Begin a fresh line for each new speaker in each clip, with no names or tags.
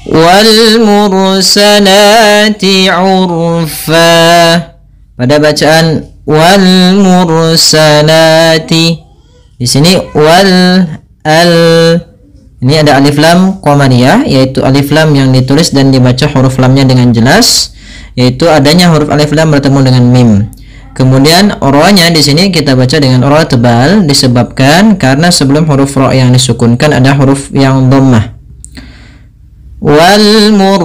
wal mursalati urfa. Pada bacaan wal mursalati, di sini ini ada alif lam qamariyah, yaitu alif lam yang ditulis dan dibaca huruf lamnya dengan jelas, yaitu adanya huruf alif lam bertemu dengan mim. Kemudian ro-nya di sini kita baca dengan ro tebal disebabkan karena sebelum huruf ro yang disukunkan ada huruf yang dhammah. Wal mur.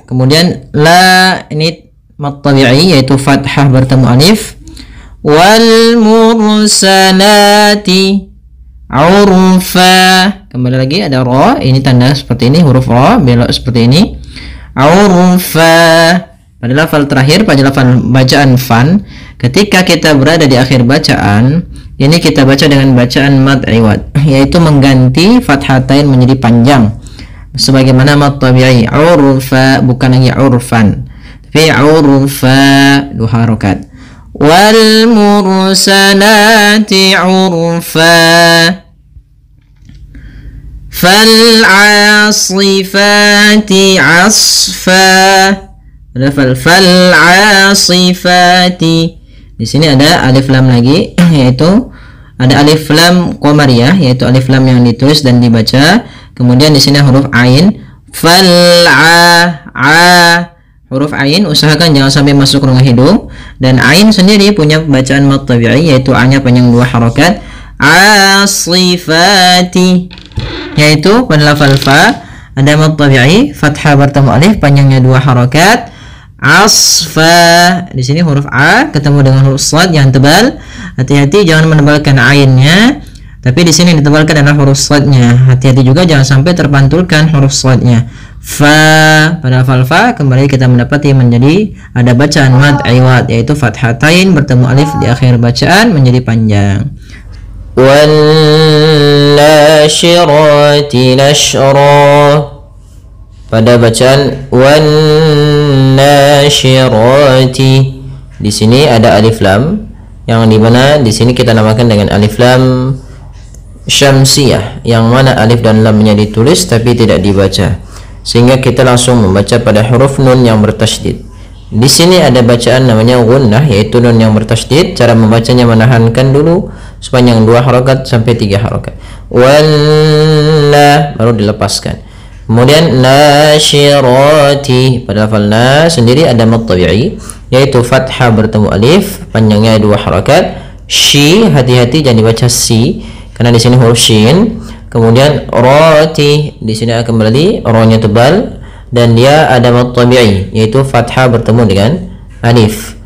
Kemudian la, ini mad tabi'i yaitu fathah bertemu alif. Wal mursalati urfa. Kembali lagi ada ro, ini tanda seperti ini, huruf ro belok seperti ini. Urfa. Pada lafal terakhir, pada lafal bacaan fan, ketika kita berada di akhir bacaan, ini kita baca dengan bacaan mad iwad, yaitu mengganti fathatain menjadi panjang sebagaimana mad tabi'i. Urfa, bukan lagi urfan, tapi urfa, 2 harokat. Wal mursalati urfa, fal asifati asfa. Fal asifati, di sini ada alif lam lagi, yaitu ada alif lam qamariyah, yaitu alif lam yang ditulis dan dibaca. Kemudian di sini huruf ain. Fal huruf ain usahakan jangan sampai masuk rongga hidung, dan ain sendiri punya bacaan mad tabi'i, yaitu a-nya panjang 2 harokat. Asifati, yaitu pada lafal fa ada mad tabi'i, fathah bertemu alif, panjangnya 2 harokat. Asfa, di sini huruf a ketemu dengan huruf shad yang tebal. Hati-hati jangan menebalkan ainnya, tapi di sini ditebalkan adalah huruf shadnya. Hati-hati juga jangan sampai terpantulkan huruf shadnya. Fa, pada lafal fa kembali kita mendapati menjadi ada bacaan mad iwad, yaitu fathatain bertemu alif di akhir bacaan menjadi panjang. Wan nashirati nashra. Pada bacaan wan nashirati, di sini ada alif lam yang dimana di sini kita namakan dengan alif lam syamsiyah, yang mana alif dan lamnya ditulis tapi tidak dibaca, sehingga kita langsung membaca pada huruf nun yang bertasydid. Di sini ada bacaan namanya gunnah, yaitu nun yang bertasydid. Cara membacanya menahankan dulu sepanjang 2 harokat sampai 3 harokat. Wanna, baru dilepaskan. Kemudian nashirati, pada lafal na sendiri ada mad tabi'i, yaitu fathah bertemu alif, panjangnya 2 harokat. Shi, hati-hati jangan dibaca si karena di sini huruf shin. Kemudian roti, di sini akan kembali ro-nya tebal dan dia ada mad tabi'i, yaitu fathah bertemu dengan alif.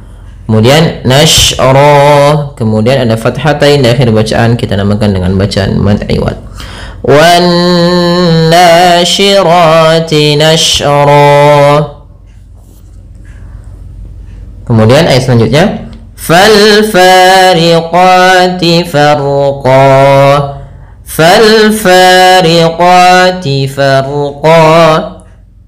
Kemudian nashra, kemudian ada fathatain di akhir bacaan, kita namakan dengan bacaan mad iwad. Wan nashirati nashra. Kemudian ayat selanjutnya, fal fariqati farqa. Fal fariqati farqa.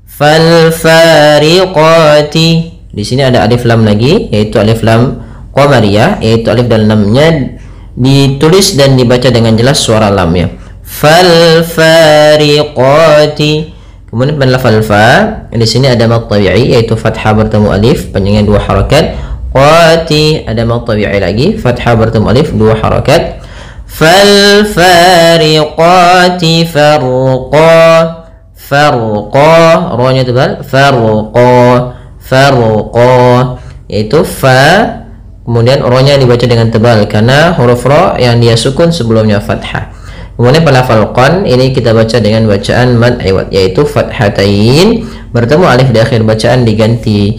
Fal fariqati, di sini ada alif lam lagi, yaitu alif lam qamariyah, yaitu alif dan lamnya ditulis dan dibaca dengan jelas suara lamnya. Fal fariqati. Kemudian pada lafal fa, di sini ada mad tabi'i, yaitu fathah bertemu alif, panjangnya 2 harokat. Qati, ada mad tabi'i lagi, fathah bertemu alif, 2 harokat. Fal fariqati farqa. Farqa, ro-nya tebal, farqa. Farqa, yaitu fa, kemudian ro-nya dibaca dengan tebal karena huruf ro yang dia sukun sebelumnya fathah. Kemudian pada lafal qan, ini kita baca dengan bacaan mad iwad, yaitu fathatain bertemu alif di akhir bacaan diganti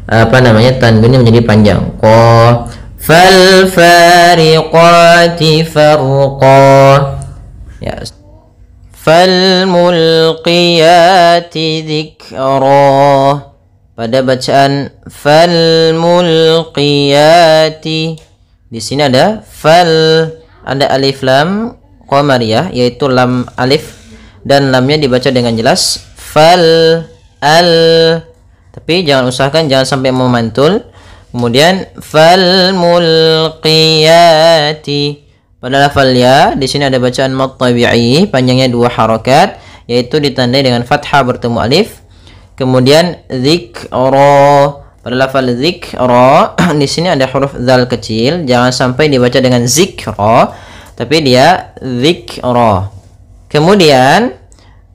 tanwinnya menjadi panjang. Qa. Fal fariqati farqa. Ya. Fal mulqiyati dzikra. Pada bacaan fal mulqiyati, di sini ada fal, ada alif lam qamariyah, yaitu lam alif dan lamnya dibaca dengan jelas. Fal al, tapi usahakan jangan sampai memantul. Kemudian fal mulqiyati, pada lafal ya, di sini ada bacaan mad tabi'i, panjangnya 2 harokat, yaitu ditandai dengan fathah bertemu alif. Kemudian dzikra, pada lafal dzikra di sini ada huruf dzal kecil, jangan sampai dibaca dengan zikra, tapi dia dzikra. Kemudian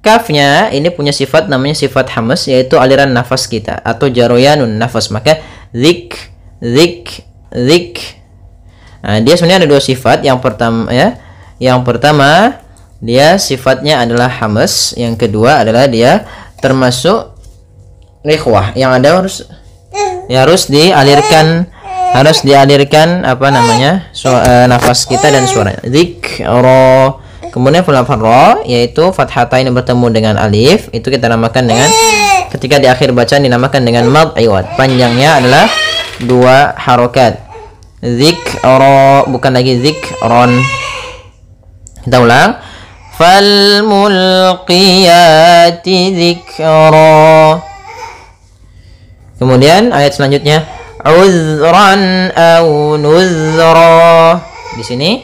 kafnya ini punya sifat namanya sifat hamas, yaitu aliran nafas kita atau jaroyanun nafas, maka zik. Nah, dia sebenarnya ada dua sifat. Yang pertama dia sifatnya adalah hamas, yang kedua adalah dia termasuk ikhwah, yang ada harus dialirkan apa namanya nafas kita dan suaranya. Dzikra. Kemudian lafal ra yaitu fathatain bertemu dengan alif, itu kita namakan dengan, ketika di akhir bacaan dinamakan dengan mad iwad, panjangnya adalah 2 harokat. Dzikra, bukan lagi zikron. Kita ulang. Fal mulqiyati dzikra. Kemudian ayat selanjutnya uzran aw nuzra. Di sini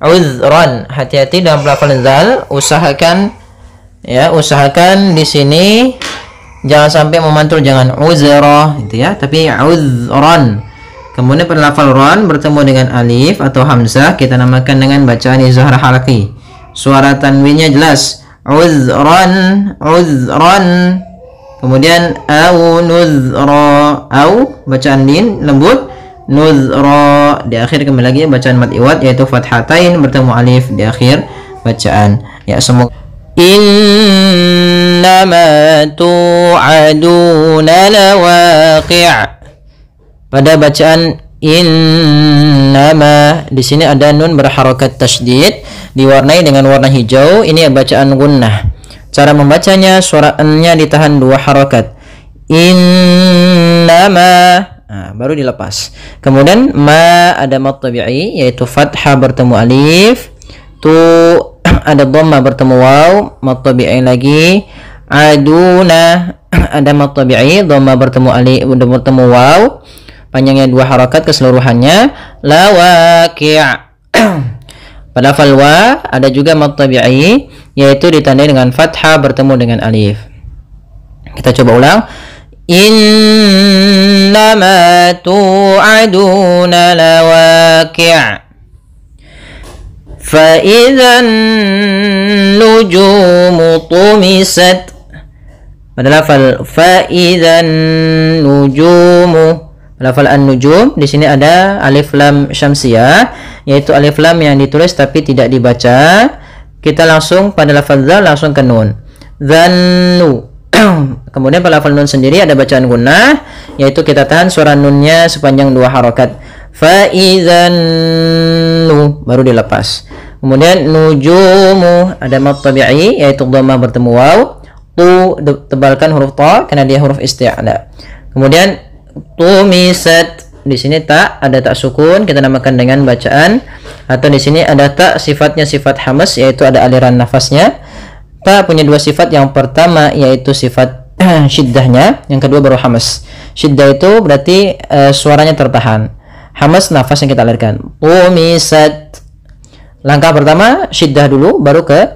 uzran, hati-hati dalam pelafalan zal, usahakan di sini jangan sampai memantul, jangan uzra gitu ya, tapi uzran. Kemudian pada lafal ran bertemu dengan alif atau hamzah, kita namakan dengan bacaan izhar halaqi. Suara tanwinnya jelas. Uzran. Kemudian au nuzra, au bacaan lin lembut, nuzra di akhir kembali lagi bacaan mad iwad, yaitu fathatain bertemu alif di akhir bacaan. Ya, semoga innama tu'aduna lawaqi'. Pada bacaan innama di sini ada nun berharokat tasydid diwarnai dengan warna hijau, ini bacaan gunnah. Cara membacanya, suara n-nya ditahan 2 harokat. Innama, nah, baru dilepas. Kemudian ma ada mad tabi'i yaitu fathah bertemu alif. Tu ada dhamma bertemu waw, mad tabi'i lagi. Aduna ada mad tabi'i, dhamma bertemu alif bertemu waw, panjangnya 2 harokat keseluruhannya. Lawaqi'. Pada lafal wa ada juga mad tabi'i yaitu ditandai dengan fathah bertemu dengan alif. Kita coba ulang. Innama tu'aduna lawaqi'. Fa idzan nujumu tumisat. Pada lafal fa idzan nujumu, lafal an-nujum di sini ada alif lam syamsiyah, yaitu alif lam yang ditulis tapi tidak dibaca. Kita langsung pada lafal zal langsung ke nun. Dzannu. Kemudian pada lafal nun sendiri ada bacaan gunnah, yaitu kita tahan suara nunnya sepanjang 2 harokat. Fa idzan nu, baru dilepas. Kemudian nujumu ada mad tabi'i yaitu dhammah bertemu waw. Tu tebalkan huruf ta karena dia huruf isti'la. Kemudian tumisat, di sini tak ada tak sukun, kita namakan dengan bacaan, atau di sini ada tak sifatnya sifat hamas yaitu ada aliran nafasnya. Tak punya 2 sifat, yang pertama yaitu sifat syiddahnya, yang kedua baru hamas. Syiddah itu berarti suaranya tertahan, hamas nafas yang kita alirkan. Tumisat, langkah pertama syiddah dulu, baru ke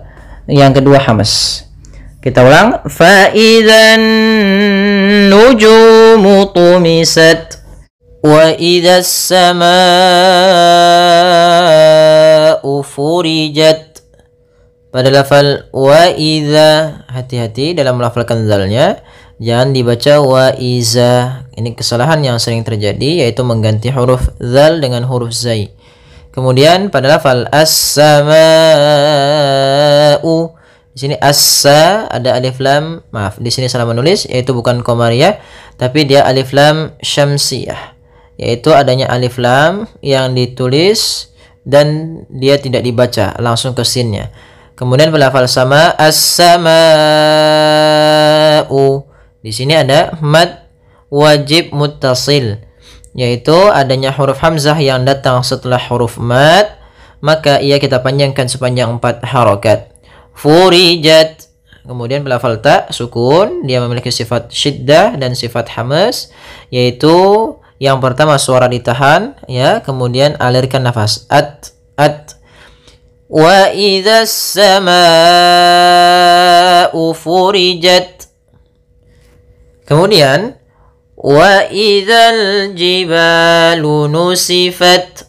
yang kedua hamas. Kita ulang. Fa idzan nujumu tumisat wa idzas samaa'u furijat. Pada lafal wa idza, hati-hati dalam melafalkan zalnya, jangan dibaca wa iza. Ini kesalahan yang sering terjadi, yaitu mengganti huruf zal dengan huruf zai. Kemudian pada lafal as-samaa'u, di sini asa ada alif lam, maaf, di sini salah menulis, yaitu bukan qamariyah tapi dia alif lam syamsiyah, yaitu adanya alif lam yang ditulis dan dia tidak dibaca, langsung ke sinnya. Kemudian pada lafal sama, as-samaa'u, di sini ada mad wajib muttasil, yaitu adanya huruf hamzah yang datang setelah huruf mad, maka ia kita panjangkan sepanjang 4 harokat. Furijat. Kemudian belafal ta sukun, dia memiliki sifat syiddah dan sifat hamas, yaitu yang pertama suara ditahan ya, kemudian alirkan nafas at. Wa idza as-samaa'u furijat. Kemudian wa idzal jibalu nusifat.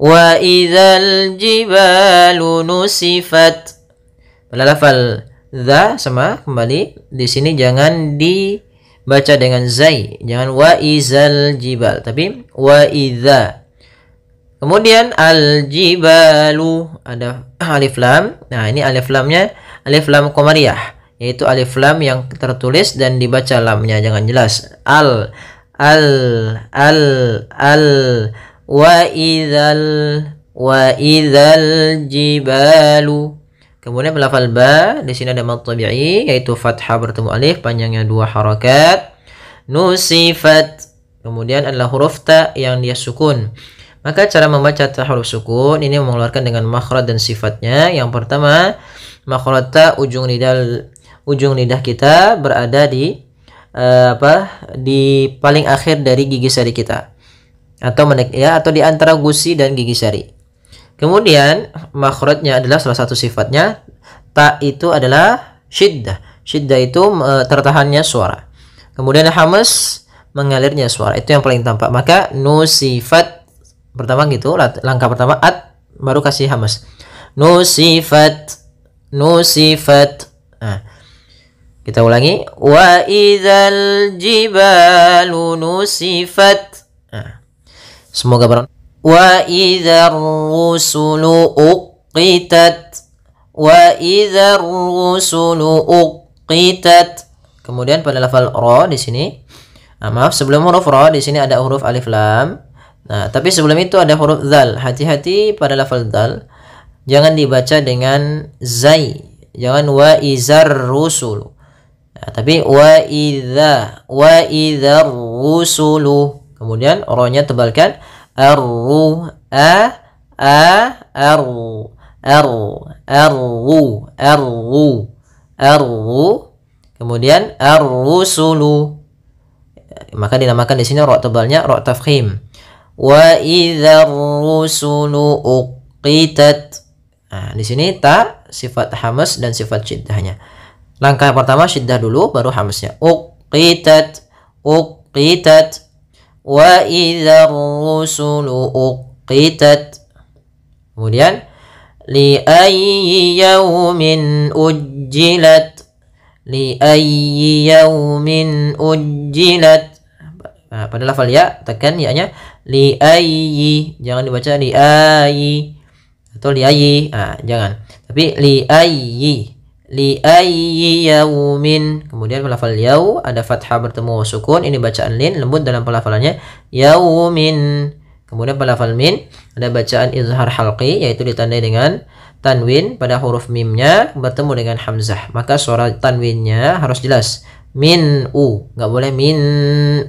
Wa idzal jibalu nusifat. Pada lafal za sama kembali di sini jangan dibaca dengan zai, jangan wa izal jibal, tapi wa idza. Kemudian al jibalu ada alif lam. Nah, ini alif lamnya alif lam qamariyah, yaitu alif lam yang tertulis dan dibaca lamnya, jangan jelas. Al wa idzal jibalu. Kemudian lafal ba, di sini ada mad tabi'i yaitu fathah bertemu alif, panjangnya 2 harakat. Nusifat. Kemudian adalah huruf ta yang dia sukun. Maka cara membaca ta huruf sukun ini mengeluarkan dengan makhraj dan sifatnya. Yang pertama, makhraj ta ujung lidah kita berada di di paling akhir dari gigi sari kita. Atau di antara gusi dan gigi sari. Kemudian makhrajnya adalah salah satu sifatnya ta itu adalah syiddah. Syiddah itu tertahannya suara. Kemudian hamas mengalirnya suara. Itu yang paling tampak. Maka nusifat pertama gitu, langkah pertama at baru kasih hamas. Nusifat. Nah, kita ulangi. Wa idzal jibalu nusifat. Nah, semoga bermanfaat. Wa idzar rusulu uqitat. Wa idzar rusulu uqitat. Kemudian pada lafal ra di sini, maaf, sebelum huruf ra di sini ada huruf alif lam. Nah, tapi sebelum itu ada huruf dzal. Hati-hati pada lafal dzal. Jangan dibaca dengan zai. Jangan wa idzar rusulu. Nah, tapi wa idzar rusulu. Kemudian ra-nya tebalkan. Arru kemudian ar-rusulu, maka dinamakan di sini ra tebalnya ra tafkhim. Wa idzar rusulu uqitat. Nah, di sini ta sifat hamas dan sifat syiddahnya. Langkah pertama syiddah dulu baru hamasnya. Uqitat. Wa idzar rusulu uqitat. Kemudian li ayyi yaumin ujjilat. Li ayyi yaumin ujjilat. Nah, pada lafal ya tekan ya-nya li ayyi, jangan dibaca li ayyi atau li ayyi. Jangan. Tapi li ayyi yaumin. Kemudian lafal yau ada fathah bertemu sukun, ini bacaan lin lembut dalam pelafalannya yaumin. Kemudian pada lafal min ada bacaan izhar halqi, yaitu ditandai dengan tanwin pada huruf mimnya bertemu dengan hamzah, maka suara tanwinnya harus jelas. Min u, nggak boleh min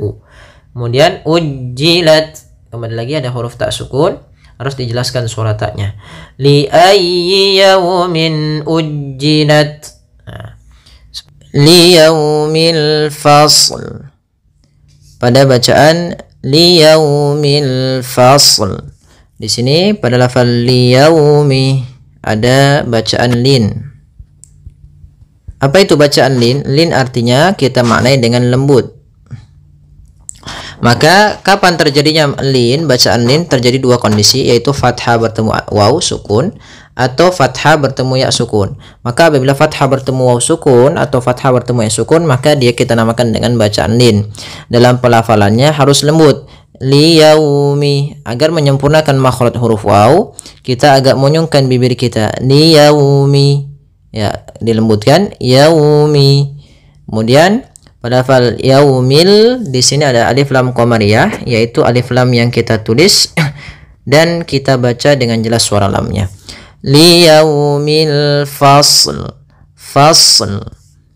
u. Kemudian ujilat, kembali lagi ada huruf tak sukun, harus dijelaskan suara taknya. Li ayyi yaumin ujjilat. Li yaumil fasl. Pada bacaan li yaumil fasl. Di sini pada lafal li yaumi ada bacaan lin. Apa itu bacaan lin? Lin artinya kita maknai dengan lembut. Maka kapan terjadinya lin, bacaan lin terjadi dua kondisi, yaitu fathah bertemu waw sukun atau fathah bertemu ya sukun. Maka apabila fathah bertemu waw sukun atau fathah bertemu ya sukun, maka dia kita namakan dengan bacaan lin. Dalam pelafalannya harus lembut. Li yaumi, agar menyempurnakan makhraj huruf waw, kita agak monyongkan bibir kita. Li yaumi, ya dilembutkan yaumi. Kemudian pada lafal yaumil di sini ada alif lam qamariyah, yaitu alif lam yang kita tulis dan kita baca dengan jelas suara lamnya. Li yaumil fasl.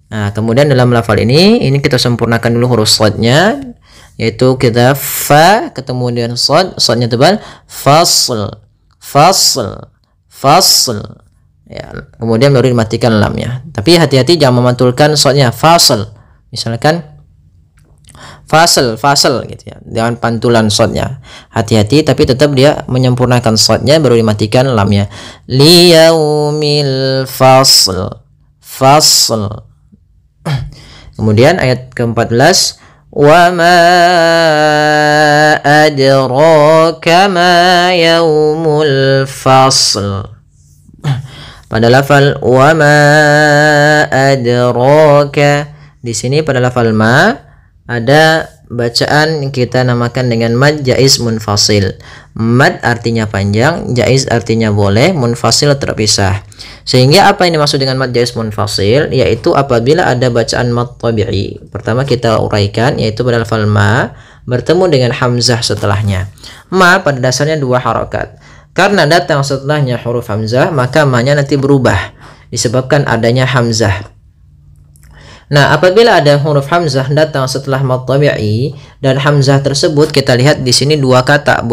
Nah, kemudian dalam lafal ini kita sempurnakan dulu huruf shadnya, yaitu kita fa ketemu dengan shadnya tebal, fasl. Ya, kemudian baru dimatikan lamnya. Tapi hati-hati jangan memantulkan shadnya, fasl. Misalkan fasal gitu ya, dengan pantulan shadnya. Hati-hati, tapi tetap dia menyempurnakan shadnya baru dimatikan lamnya. Liyaumil fasl, fasl. Kemudian ayat ke-14, wa ma adraka ma yaumul fasl. Pada lafal wa ma adraka, di sini pada lafal ma ada bacaan yang kita namakan dengan mad jaiz munfasil. Mad artinya panjang, jaiz artinya boleh, munfasil terpisah. Sehingga apa yang dimaksud dengan mad jaiz munfasil, yaitu apabila ada bacaan mad tabi'i. Pertama kita uraikan, yaitu pada lafal ma bertemu dengan hamzah setelahnya. Ma pada dasarnya 2 harakat. Karena datang setelahnya huruf hamzah, maka ma-nya nanti berubah disebabkan adanya hamzah. Nah, apabila ada huruf hamzah datang setelah mad tabi'i dan hamzah tersebut kita lihat di sini 2 kata,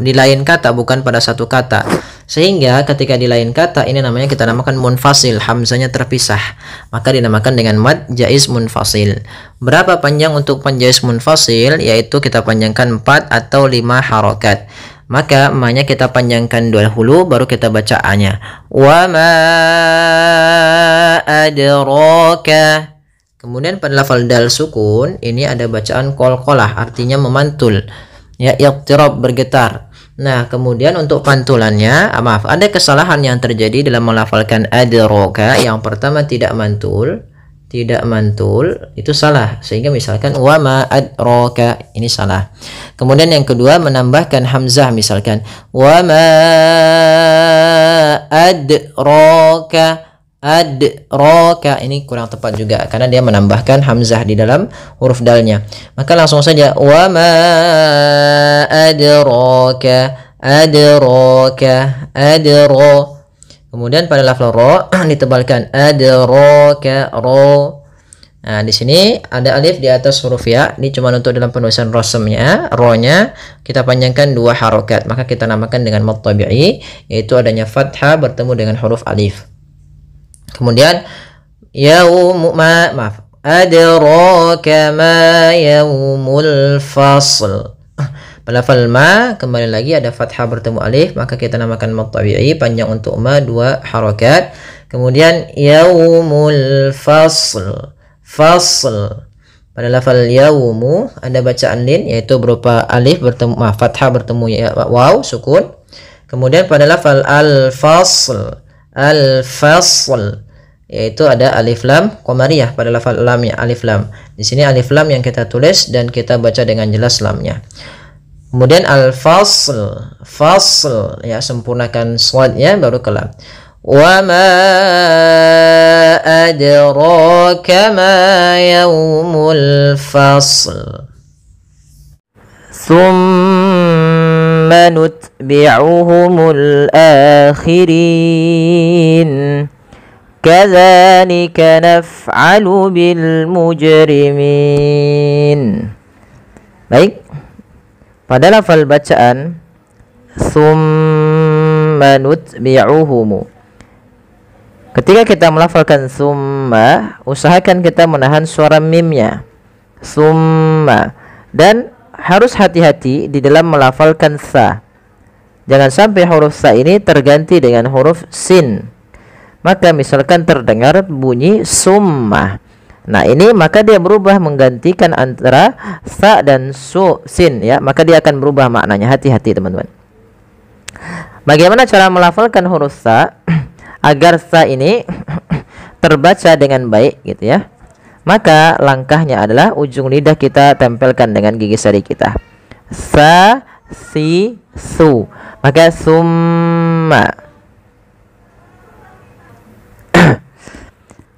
di lain kata, bukan pada satu kata. Sehingga ketika di lain kata ini namanya kita namakan munfasil, hamzahnya terpisah. Maka dinamakan dengan mad jaiz munfasil. Berapa panjang untuk mad jaiz munfasil? Yaitu kita panjangkan 4 atau 5 harokat. Maka ma-nya kita panjangkan dahulu baru kita baca a-nya. Wa ma adraka. Kemudian pada lafal dal sukun ini ada bacaan qalqalah, artinya memantul, ya, iqtirab, bergetar. Nah, kemudian untuk pantulannya, ada kesalahan yang terjadi dalam melafalkan adraka. Yang pertama tidak mantul, itu salah. Sehingga misalkan wa ma adraka, ini salah. Kemudian yang kedua menambahkan hamzah, misalkan wa ma adraka. Adraka, ini kurang tepat juga karena dia menambahkan hamzah di dalam huruf dalnya. Maka langsung saja wa ma adraka, adraka, adro. Kemudian pada lafal ro ditebalkan adraka, ro. Nah, di sini ada alif di atas huruf ya. Ini cuma untuk dalam penulisan rasamnya, ro-nya kita panjangkan 2 harokat. Maka kita namakan dengan mad tabi'i, yaitu adanya fathah bertemu dengan huruf alif. Kemudian adraka ma yaumul fasl. Pada lafal ma kembali lagi ada fathah bertemu alif, maka kita namakan mad tabi'i, panjang untuk ma 2 harokat. Kemudian yaumul fasl, fasl. Pada lafal yaumu ada bacaan lin, yaitu berupa alif bertemu fathah bertemu ya, waw sukun. Kemudian pada lafal al-fasl, al-fasl, yaitu ada alif lam qamariyah pada lafal lamnya, alif lam. Di sini alif lam yang kita tulis dan kita baca dengan jelas lamnya. Kemudian al-fasl, fasl, ya, sempurnakan shadnya baru ke lam. Wa ma adraka ma yaumul fasl. Thumma nutbi'uhumul akhirin. Kadzalika naf'alu bil mujrimin. Baik. Pada lafal bacaan thumma nutbi'uhum, ketika kita melafalkan thumma, usahakan kita menahan suara mimnya, thumma, dan harus hati-hati di dalam melafalkan sa. Jangan sampai huruf sa ini terganti dengan huruf sin. Maka misalkan terdengar bunyi summa, nah ini maka dia berubah menggantikan antara sa dan sin, ya, maka dia akan berubah maknanya. Hati-hati teman-teman. Bagaimana cara melafalkan huruf sa agar sa ini terbaca dengan baik gitu ya? Maka langkahnya adalah ujung lidah kita tempelkan dengan gigi sari kita. Sa, si, su. Maka summa.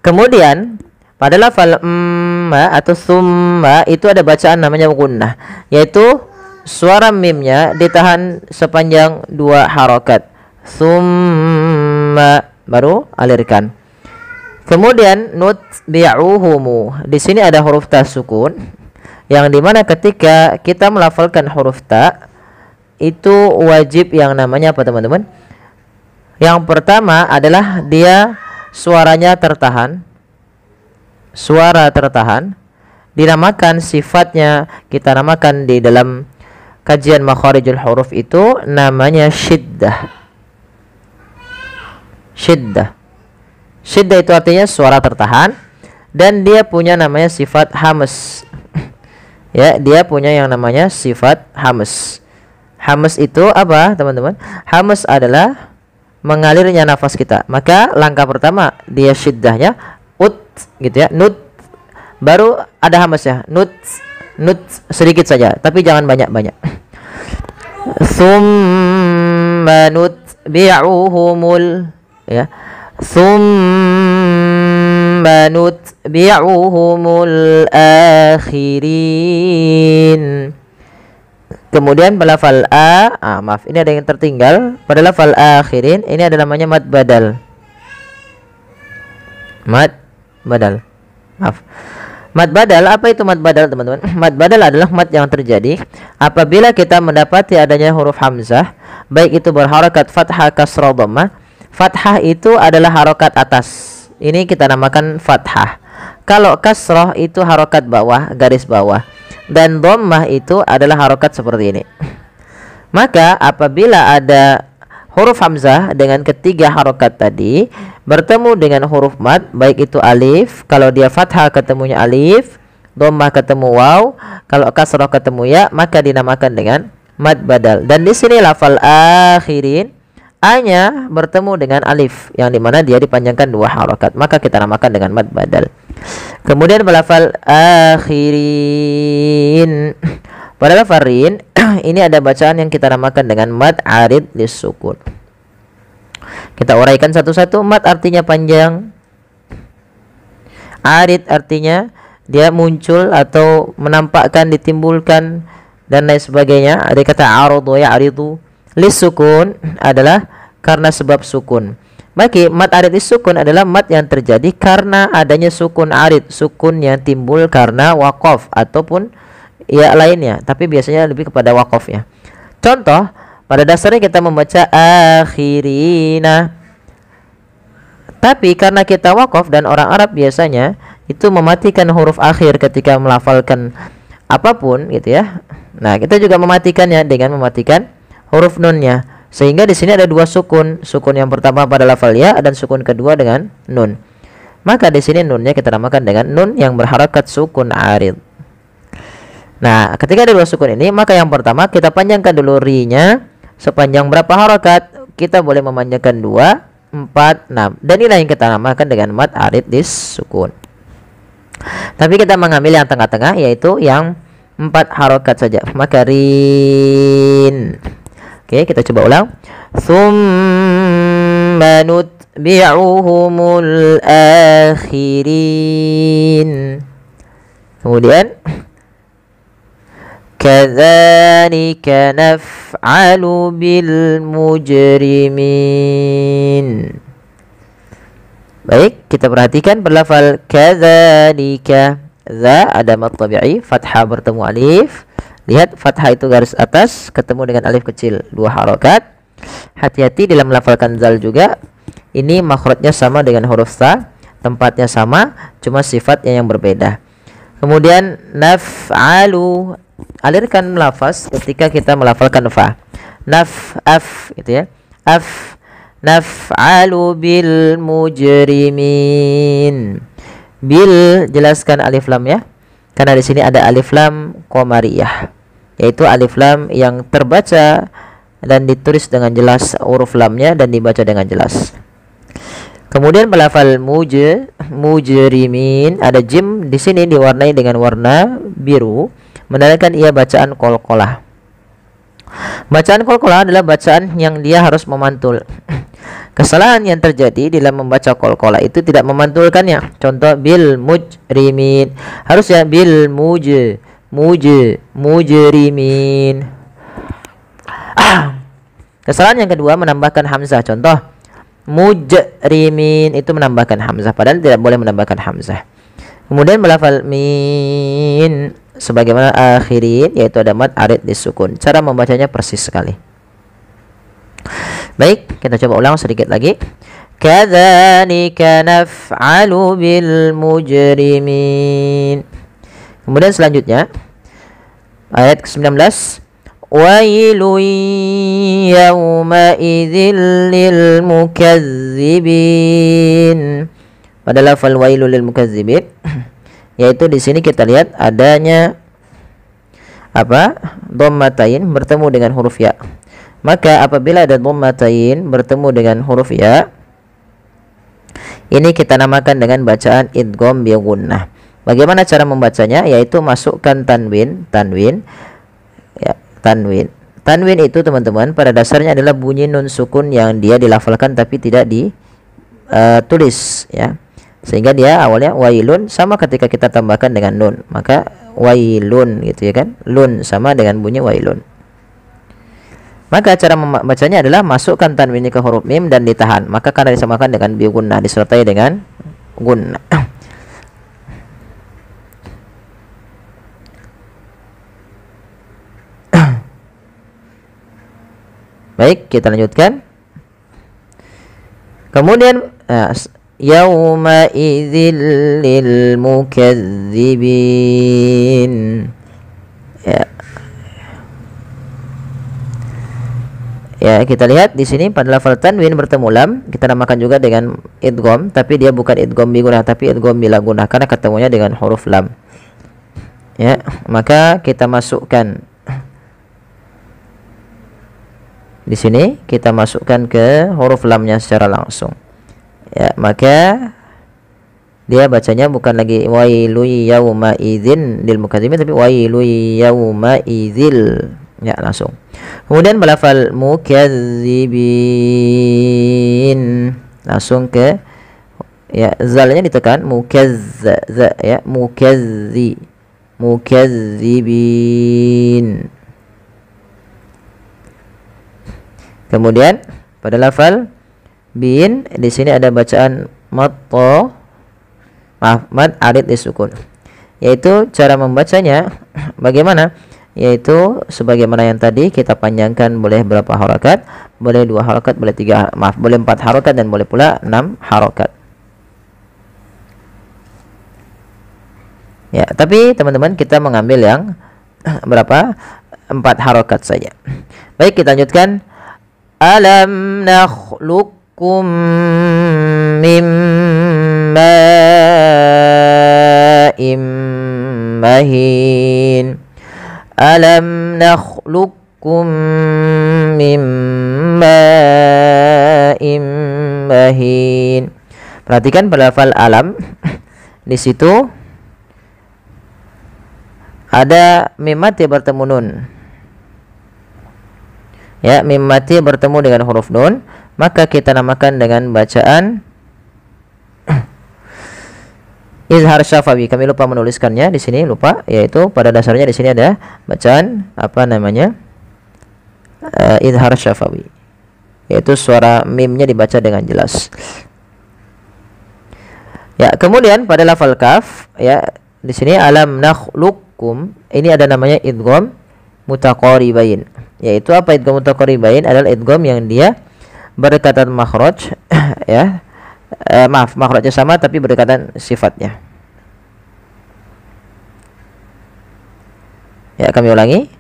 Kemudian pada lafal ma atau summa itu ada bacaan namanya gunnah, yaitu suara mimnya ditahan sepanjang 2 harokat. Summa, baru alirkan. Kemudian nutbi'uhumu, di sini ada huruf ta sukun, yang dimana ketika kita melafalkan huruf ta itu wajib yang namanya apa teman-teman? Yang pertama adalah dia suaranya tertahan, suara tertahan. dinamakan sifatnya, kita namakan di dalam kajian makharijul huruf itu namanya syiddah. Syiddah itu artinya suara tertahan, dan dia punya namanya sifat hamas. Ya, dia punya yang namanya sifat hamas. Hamas itu apa, teman-teman? Hamas adalah mengalirnya nafas kita. Maka langkah pertama dia syiddahnya ut gitu ya, nut. Baru ada hamasnya, nut sedikit saja, tapi jangan banyak-banyak. Tsumma nutbi'uhumul, ya. Tsumma nutbi'uhumul akhirin. Kemudian pada lafal maaf, ini ada yang tertinggal. Pada lafal akhirin ini ada namanya mad badal. Mad badal. Maaf. Mad badal, apa itu mad badal, teman-teman? Mad badal adalah mad yang terjadi apabila kita mendapati adanya huruf hamzah, baik itu berharokat fathah, kasrah, dhammah. Fathah itu adalah harokat atas. Ini kita namakan fathah. Kalau kasrah itu harokat bawah, garis bawah. Dan dhammah itu adalah harokat seperti ini. Maka apabila ada huruf hamzah dengan ketiga harokat tadi bertemu dengan huruf mad, baik itu alif, kalau dia fathah ketemunya alif, dhammah ketemu waw, kalau kasrah ketemu ya, maka dinamakan dengan mad badal. Dan di sini lafal akhirin a-nya bertemu dengan alif, yang dimana dia dipanjangkan dua harokat, maka kita namakan dengan mad badal. Kemudian lafal akhirin, pada lafal rin ini ada bacaan yang kita namakan dengan mad arid lis-sukun. Kita uraikan satu-satu. Mad artinya panjang, arid artinya dia muncul atau menampakkan, ditimbulkan, dan lain sebagainya. Ada kata aradu ya'ridu. Lis-sukun adalah karena sebab sukun. Maka mad arid lis-sukun adalah mad yang terjadi karena adanya sukun arid, sukun yang timbul karena waqaf ataupun ya lainnya, tapi biasanya lebih kepada waqaf ya. Contoh, pada dasarnya kita membaca akhirina, tapi karena kita waqaf dan orang Arab biasanya itu mematikan huruf akhir ketika melafalkan apapun gitu ya. Nah, kita juga mematikannya dengan mematikan huruf nunnya. Sehingga di sini ada dua sukun. Sukun yang pertama pada lafal ya dan sukun kedua dengan nun. Maka di sini nunnya kita namakan dengan nun yang berharakat sukun arid. Nah, ketika ada dua sukun ini, maka yang pertama kita panjangkan dulu ri-nya sepanjang berapa harakat? Kita boleh memanjangkan 2, 4, 6. Dan inilah yang kita namakan dengan mad arid dis sukun. Tapi kita mengambil yang tengah-tengah, yaitu yang 4 harakat saja. Maka rin. Oke, kita coba ulang. Tsumma nutbi'uhumul akhirin. Kemudian kadzalika naf'alu bil mujrimin. Baik, kita perhatikan berlafal kadzalika. Za ada mad tabi'i, fathah bertemu alif. Lihat, fathah itu garis atas ketemu dengan alif kecil, 2 harokat. Hati-hati dalam melafalkan zal juga. Ini makhrajnya sama dengan huruf sa, tempatnya sama, cuma sifatnya yang berbeda. Kemudian naf'alu, alirkan lafaz ketika kita melafalkan fa. Naf'af gitu ya. Af naf'alu bil mujrimin. Bil, jelaskan alif lam ya. Karena di sini ada alif lam qamariyah, yaitu alif lam yang terbaca dan ditulis dengan jelas huruf lamnya dan dibaca dengan jelas. Kemudian melafal mujrimin, ada jim di sini diwarnai dengan warna biru, menandakan ia bacaan qalqalah. Bacaan qalqalah adalah bacaan yang dia harus memantul. Kesalahan yang terjadi dalam membaca qalqalah itu tidak memantulkannya. Contoh bil mujrimin, harusnya bil mujrimin. Kesalahan yang kedua menambahkan hamzah. Contoh mujrimin itu menambahkan hamzah, padahal tidak boleh menambahkan hamzah. Kemudian melafal min sebagaimana akhirin, yaitu ada mad arid disukun. Cara membacanya persis sekali. Baik, kita coba ulang sedikit lagi. Kadzalika naf'alu bil mujrimin. Kemudian selanjutnya ayat ke-19, wailun yawma idzil lil mukazzibin. Pada lafal wailul lil mukazzibin, yaitu di sini kita lihat adanya apa? Dhammatain bertemu dengan huruf ya. Maka apabila ada dhammatain bertemu dengan huruf ya, ini kita namakan dengan bacaan idgham bi gunnah. Bagaimana cara membacanya? Yaitu masukkan tanwin ya, tanwin. Tanwin itu teman-teman pada dasarnya adalah bunyi nun sukun yang dia dilafalkan tapi tidak ditulis ya. Sehingga dia awalnya wailun, sama ketika kita tambahkan dengan nun, maka wailun gitu ya kan. Lun sama dengan bunyi wailun. Maka cara membacanya adalah masukkan tanwin ke huruf mim dan ditahan. Maka karena disamakan dengan bi gunnah, disertai dengan gunnah. Baik, kita lanjutkan. Kemudian yauma idzil lil mukazzibin. Ya, kita lihat di sini pada lafal tanwin bertemu lam, kita namakan juga dengan idgham, tapi dia bukan idgham bi gunnah tapi idgham bila gunnah karena ketemunya dengan huruf lam. Ya, maka kita masukkan di sini, kita masukkan ke huruf lamnya secara langsung. Ya, maka dia bacanya bukan lagi wailu yauma idzin lil mukazzibin tapi wailu yauma idzil. Ya, langsung. Kemudian melafal mukazzibin, langsung ke ya, zalnya ditekan, mukazza ya, mukazzibin. Kemudian pada lafal bin di sini ada bacaan mad arid disukun. Yaitu cara membacanya bagaimana? Yaitu sebagaimana yang tadi kita panjangkan, boleh berapa harakat? Boleh 2 harakat, boleh 4 harakat dan boleh pula 6 harakat. Ya, tapi teman-teman kita mengambil yang berapa? 4 harakat saja. Baik, kita lanjutkan. Alam nakhluqukum min ma'in mahin. Alam nakhluqukum min ma'in mahin. Perhatikan pada lafal alam di situ ada mim mati bertemu nun. Ya, mim mati bertemu dengan huruf nun, maka kita namakan dengan bacaan izhar syafawi. Kami lupa menuliskannya di sini, lupa, yaitu pada dasarnya di sini ada bacaan apa namanya? Izhar syafawi. Yaitu suara mimnya dibaca dengan jelas. Ya, kemudian pada lafal kaf ya, di sini alam nakhluqukum, ini ada namanya idgham mutaqaribain. Yaitu apa idgham mutaqaribain? Adalah idgham yang dia berdekatan makhraj ya. Makhrajnya sama tapi berdekatan sifatnya. Ya, kami ulangi.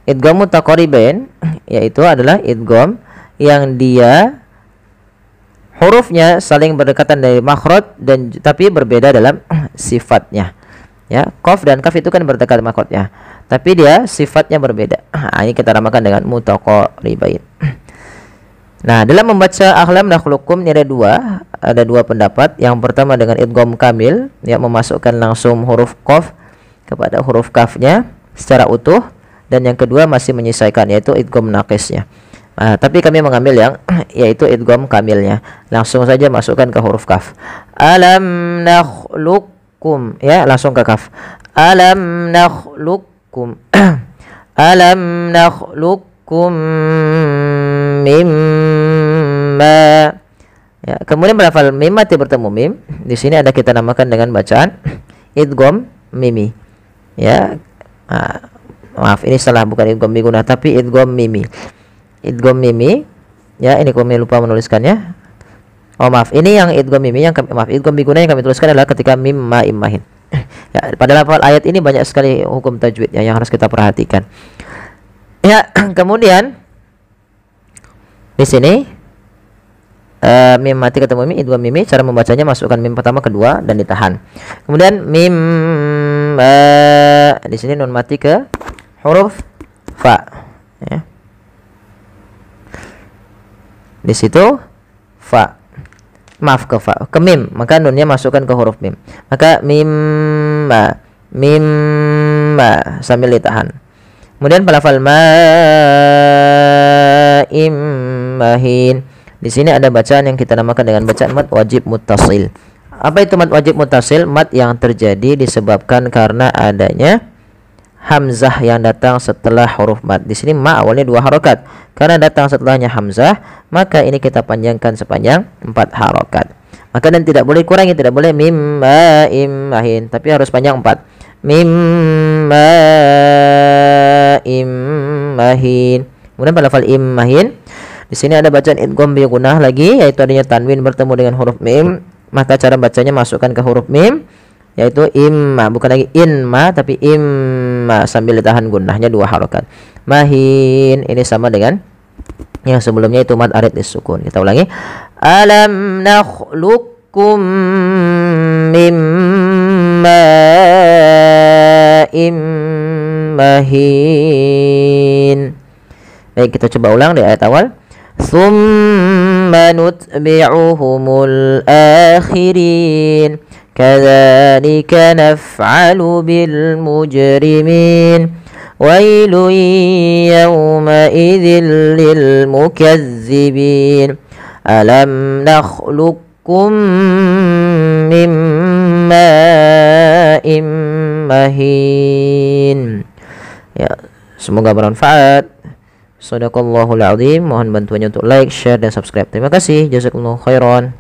Idgham mutaqaribain yaitu adalah idgham yang dia hurufnya saling berdekatan dari makhraj dan tapi berbeda dalam sifatnya. Ya, qaf dan kaf itu kan berdekatan makhrajnya, tapi dia sifatnya berbeda. Ini kita namakan dengan mutaqaribain. Nah, dalam membaca alam nakhluqukum ini ada dua pendapat. Yang pertama dengan idgham kamil, yang memasukkan langsung huruf qaf kepada huruf kafnya secara utuh, dan yang kedua masih menyisaikan yaitu idgham naqisnya. Tapi kami mengambil yang yaitu idgham kamilnya. Langsung saja masukkan ke huruf kaf. Alam nakhluqukum, ya, langsung ke kaf. Alam nakhluqukum. Alam nakhluqukum mimma. Ya, kemudian berlafal mim mati bertemu mim. Di sini ada kita namakan dengan bacaan idgham mimi. Ya. Maaf, ini salah, bukan idgham bi gunnah tapi idgham mimi. Idgham mimi. Ya, ini kami lupa menuliskannya. Oh, maaf. Ini yang idgham mimi yang idgham bi gunnah yang kami tuliskan adalah ketika mim ma immahin. Ya, pada lafal ayat ini banyak sekali hukum tajwid ya, yang harus kita perhatikan. Ya, kemudian di sini mim mati ketemu mim, idgham mimi, cara membacanya masukkan mim pertama kedua dan ditahan. Kemudian mim di sini nun mati ke huruf fa ya. Di situ fa, maaf ke fa, ke mim, maka nunnya masukkan ke huruf mim, maka mim sambil ditahan. Kemudian pada lafal ma'im mahin, di sini ada bacaan yang kita namakan dengan bacaan mad wajib muttasil. Apa itu mad wajib muttasil? Mad yang terjadi disebabkan karena adanya hamzah yang datang setelah huruf mad. Di sini ma awalnya 2 harokat, karena datang setelahnya hamzah, maka ini kita panjangkan sepanjang 4 harokat. Maka dan tidak boleh kurangi, tidak boleh mim ma'im mahin, tapi harus panjang 4. Mim ma'im mahin. Kemudian pada lafal im mahin, di sini ada bacaan idgham bi gunnah lagi, yaitu adanya tanwin bertemu dengan huruf mim, maka cara bacanya masukkan ke huruf mim, yaitu imma, bukan lagi inma tapi imma, sambil ditahan gunnahnya 2 harokat. Mahin ini sama dengan yang sebelumnya, itu mad arid disukun. Kita ulangi. Alam nakhluqukum mim ma'im mahin. Baik, kita coba ulang di ayat awal. Tsumma nutbi'uhumul akhirin kadzalika naf'alu bil mujrimin wailun yawma idzil lil mukazzibin. Alam nakhluqukum mim ma'im mahin. Ya, semoga bermanfaat. Shadaqallahul azim. Mohon bantuannya untuk like, share dan subscribe. Terima kasih. Jazakumullahu khairan.